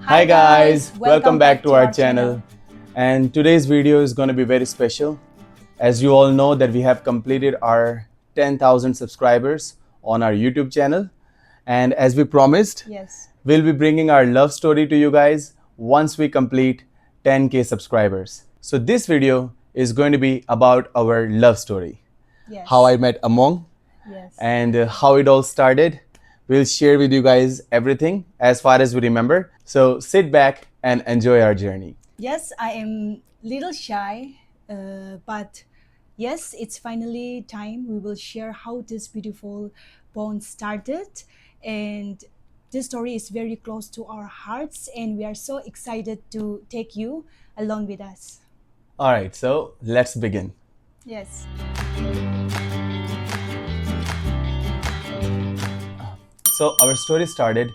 Hi guys, welcome back to our channel. And today's video is going to be very special. As you all know that we have completed our 10,000 subscribers on our YouTube channel. And as we promised, Yes. we'll be bringing our love story to you guys once we complete 10k subscribers. So this video is going to be about our love story. Yes. How I met Among Yes. and how it all started. We'll share with you guys everything as far as we remember. So sit back and enjoy our journey. Yes, I am little shy, but yes, it's finally time. We will share how this beautiful bond started, and this story is very close to our hearts, and we are so excited to take you along with us. All right, so let's begin. Yes. So our story started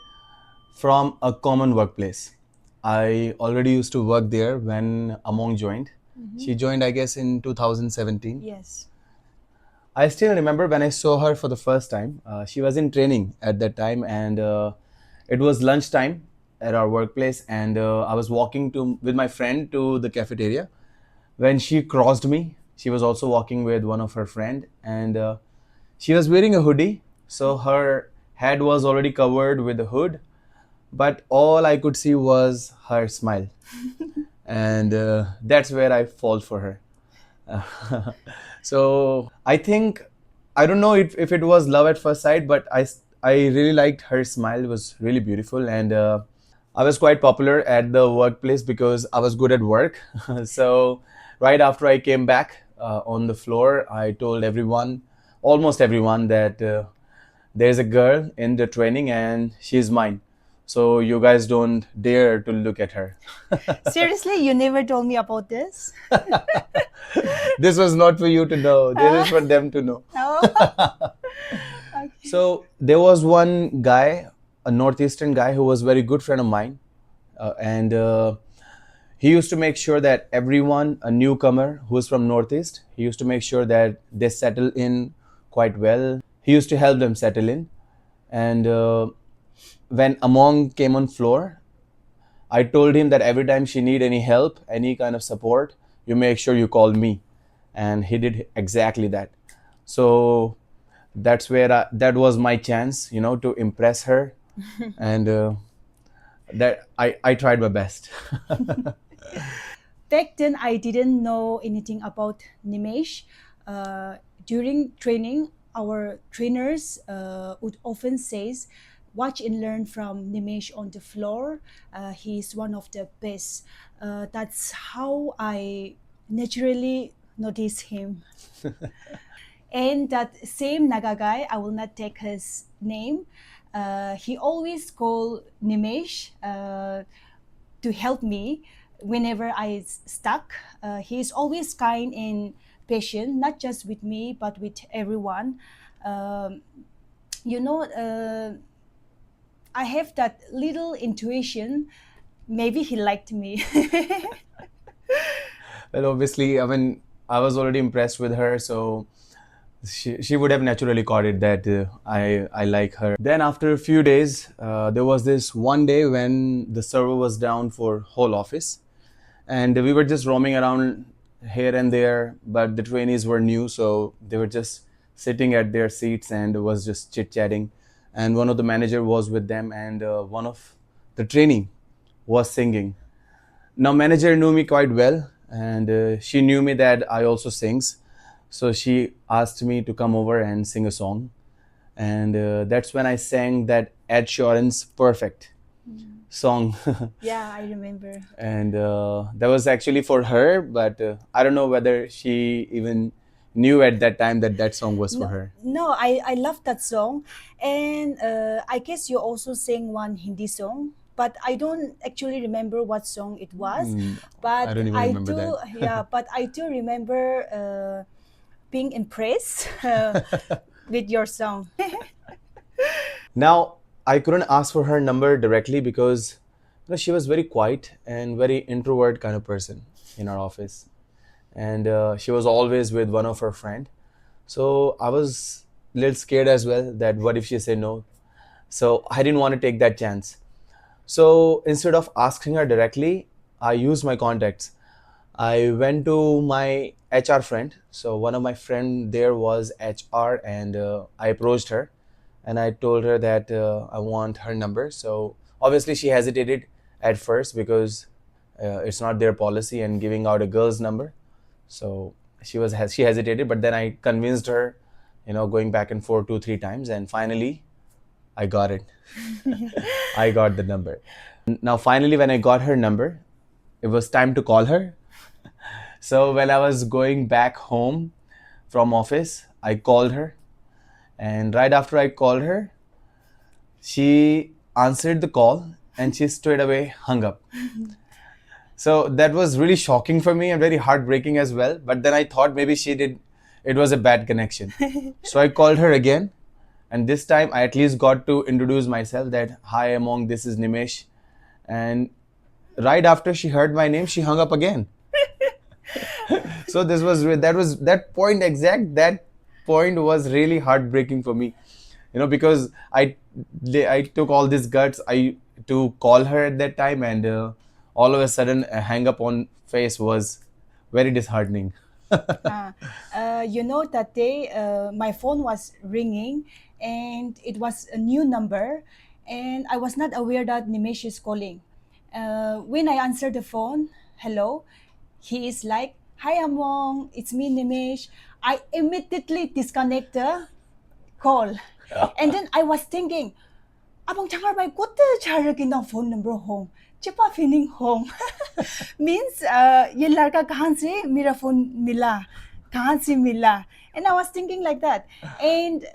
from a common workplace. I already used to work there when Among joined. She joined, I guess, in 2017. Yes. I still remember when I saw her for the first time. She was in training at that time, and it was lunchtime at our workplace. And I was walking to with my friend to the cafeteria. When she crossed me, she was also walking with one of her friend, and she was wearing a hoodie. So her head was already covered with the hood, but all I could see was her smile, and that's where I fall for her. So I think I don't know if it was love at first sight, but I really liked her smile. It was really beautiful, and I was quite popular at the workplace because I was good at work. So right after I came back on the floor, I told everyone, almost everyone, that there's a girl in the training and she's mine. So you guys don't dare to look at her. Seriously, you never told me about this? This was not for you to know. This is for them to know. No. So there was one guy, a northeastern guy, who was a very good friend of mine, and he used to make sure that everyone, a newcomer who is from northeast, he used to make sure that they settle in quite well. He used to help them settle in, and when Among came on floor, I told him that every time she need any help, any kind of support, you make sure you call me, and he did exactly that. So that's where that was my chance, to impress her, and that I tried my best. Back then, I didn't know anything about Nimesh. During training, our trainers would often say, watch and learn from Nimesh on the floor. He's one of the best. That's how I naturally noticed him. And that same Naga guy, I will not take his name, he always called Nimesh to help me whenever I stuck. He is always kind and patient, not just with me but with everyone. Um, you know, I have that little intuition. Maybe he liked me. Well, obviously, I mean, I was already impressed with her, so she would have naturally caught it that I like her. Then after a few days, there was this one day when the server was down for whole office, and we were just roaming around here and there, but the trainees were new, so they were just sitting at their seats and was just chit chatting, and one of the manager was with them, and one of the trainee was singing. Now manager knew me quite well, and she knew me that I also sings, so she asked me to come over and sing a song, and that's when I sang that Ed Sheeran's Perfect song. Yeah, I remember. And that was actually for her, but I don't know whether she even knew at that time that that song was for No, her. no, I love that song, and I guess you also sang one Hindi song, but I don't actually remember what song it was. I But don't even I remember do, that. yeah, but I do remember being impressed with your song. Now, I couldn't ask for her number directly because she was very quiet and very introvert kind of person in our office, and she was always with one of her friend. So I was a little scared as well that what if she said no. So I didn't want to take that chance. So instead of asking her directly, I used my contacts. I went to my HR friend. So one of my friend there was HR, and I approached her, and I told her that I want her number. So obviously she hesitated at first because it's not their policy and giving out a girl's number. So she hesitated, but then I convinced her, going back and forth 2 3 times, and finally I got it. I got the number. Now finally, when I got her number, it was time to call her. So when I was going back home from office, I called her, and right after I called her, she answered the call and she straight away hung up. So that was really shocking for me and very heartbreaking as well. But then I thought maybe it was a bad connection. So I called her again, and this time I at least got to introduce myself that, hi, Among, this is Nimesh. And right after she heard my name, she hung up again. So that point was really heartbreaking for me, because I took all these guts to call her at that time, and all of a sudden a hang up on face was very disheartening. That day my phone was ringing and it was a new number, and I was not aware that Nimesh is calling. When I answered the phone, hello, he is like, hi Among, it's me Nimesh. I immediately disconnect the call. And then I was thinking, abang jangar bai kote chara ki na phone number home chipa feeling home means ye ladka kahan se mera phone mila, kahan se mila. And I was thinking like that. And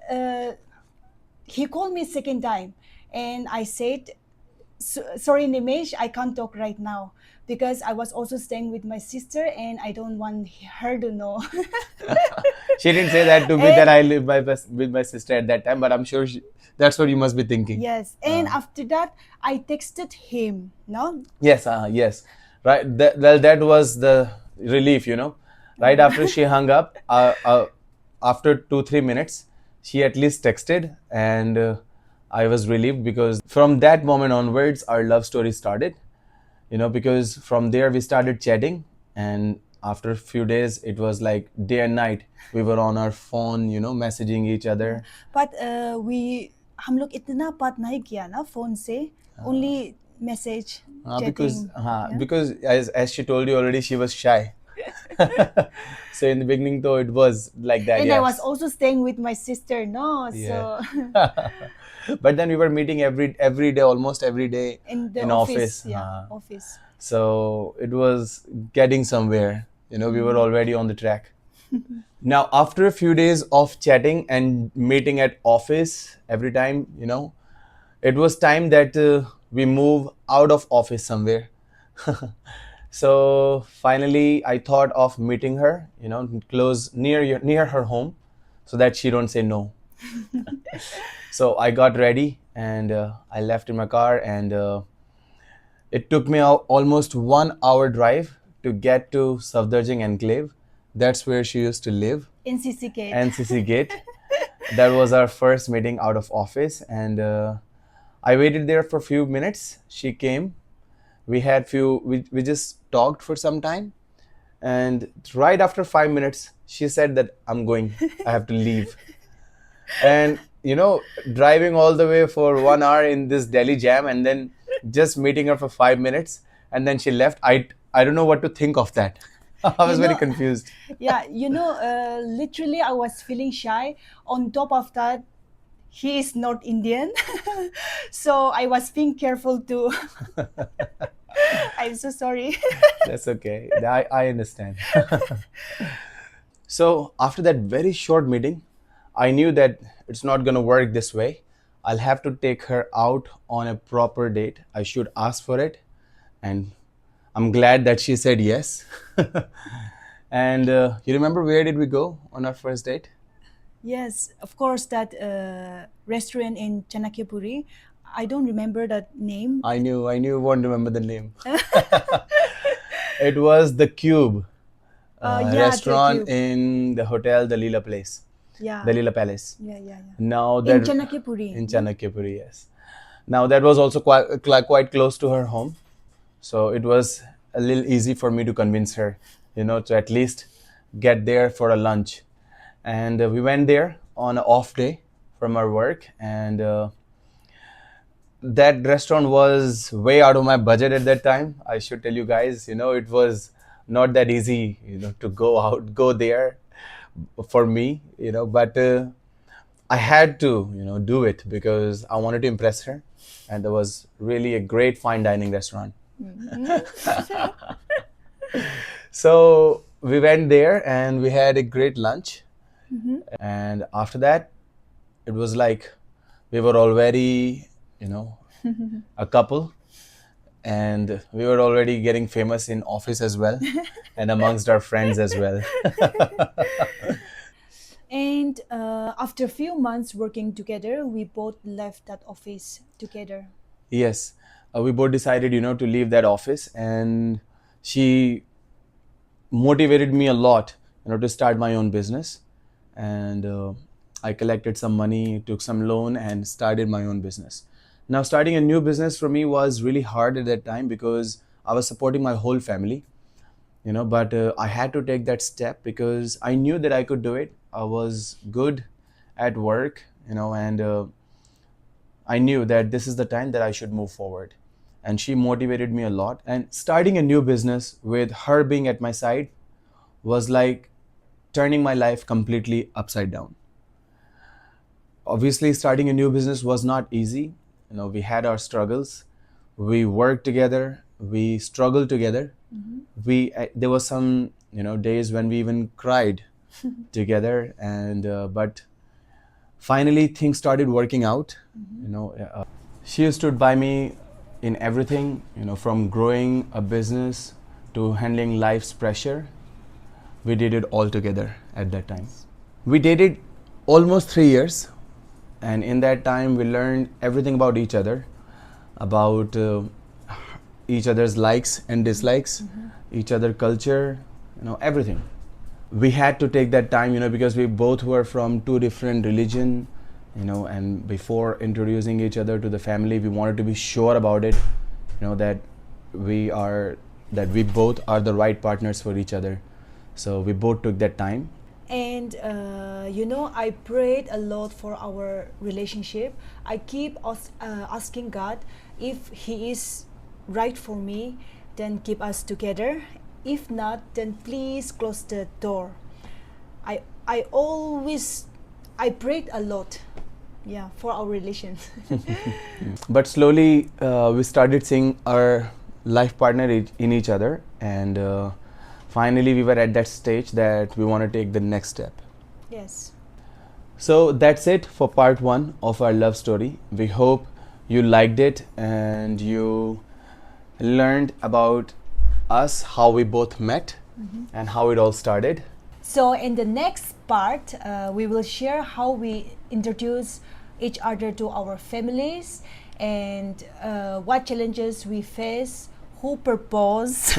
he called me second time, and I said, sorry Nimesh, I can't talk right now because I was also staying with my sister and I don't want her to know. She didn't say that to me, And- that I live with my sister at that time, but I'm sure that's what you must be thinking. Yes, and after that, I texted him. No, Yes, right. That was the relief. Right after she hung up, after 2 3 minutes, she at least texted, and I was relieved because from that moment onwards, our love story started. Because from there we started chatting, and after a few days, it was like day and night. We were on our phone, messaging each other. but हम लोग इतना बात नहीं किया ना phone से, only message, chatting. Because as she told you already, she was shy. So in the beginning, though, it was like that. And I Yes. was also staying with my sister, no, Yeah. so But then we were meeting every day, almost every day in the in office, office. yeah, office. So it was getting somewhere. We were already on the track. Now, after a few days of chatting and meeting at office every time, it was time that we move out of office somewhere. So finally, I thought of meeting her, close near her home, so that she don't say no. So I got ready and I left in my car, and it took me almost 1 hour drive to get to Safdarjung Enclave. That's where she used to live. NCC gate. NCC Gate. That was our first meeting out of office, and I waited there for a few minutes. She came. We just talked for some time, and right after 5 minutes, she said that I'm going. I have to leave. And driving all the way for 1 hour in this Delhi jam, and then just meeting her for 5 minutes, and then she left. I don't know what to think of that. I was very confused. Yeah, literally I was feeling shy. On top of that, he is not Indian. So I was being careful too. I'm so sorry. That's okay. I understand. So after that very short meeting, I knew that it's not going to work this way. I'll have to take her out on a proper date. I should ask for it. And I'm glad that she said yes. And you remember where did we go on our first date? Yes, of course, that restaurant in Chanakyapuri. I don't remember that name. I knew you won't remember the name. It was the Cube Yeah, the restaurant Cube. in the hotel, the Leela Place, Yeah. the Leela Palace. Yeah. Now In that Chanakyapuri. in Chanakyapuri, yes. Now that was also quite close to her home, so it was a little easy for me to convince her, to at least get there for a lunch. And we went there on an off day from our work, and that restaurant was way out of my budget at that time. I should tell you guys, it was not that easy, to go there for me, but I had to, do it because I wanted to impress her, and it was really a great fine dining restaurant. So we went there and we had a great lunch, and after that, it was like we were already, a couple, and we were already getting famous in office as well, and amongst our friends as well. And after a few months working together, we both left that office together. Yes, we both decided, to leave that office, and she motivated me a lot, to start my own business. And I collected some money, took some loan, and started my own business. Now, starting a new business for me was really hard at that time because I was supporting my whole family, but I had to take that step because I knew that I could do it. I was good at work, and I knew that this is the time that I should move forward. And she motivated me a lot. And starting a new business with her being at my side was like turning my life completely upside down. Obviously, starting a new business was not easy. We had our struggles. We worked together. We struggled together. There were some, days when we even cried together. And but finally, things started working out. She stood by me in everything. From growing a business to handling life's pressure. We did it all together at that time. We dated almost 3 years, and in that time we learned everything about each other, about each other's likes and dislikes, each other culture, everything. We had to take that time, because we both were from two different religion, and before introducing each other to the family, we wanted to be sure about it, that we both are the right partners for each other. So we both took that time. And I prayed a lot for our relationship. I keep asking God, if He is right for me, then keep us together. If not, then please close the door. I prayed a lot, for our relations. But slowly we started seeing our life partner in each other, and finally we were at that stage that we want to take the next step. Yes. So that's it for part 1 of our love story. We hope you liked it and you learned about us, how we both met, and how it all started. So in the next part, we will share how we introduce each other to our families, and what challenges we face, who proposed,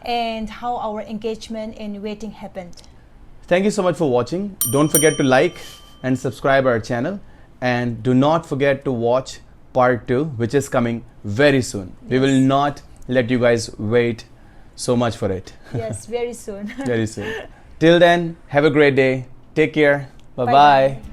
and how our engagement and wedding happened. Thank you so much for watching. Don't forget to like and subscribe our channel, and do not forget to watch part 2, which is coming very soon. We will not let you guys wait so much for it. Yes, very soon. Very soon. Till then, have a great day. Take care. Bye-bye. Bye-bye.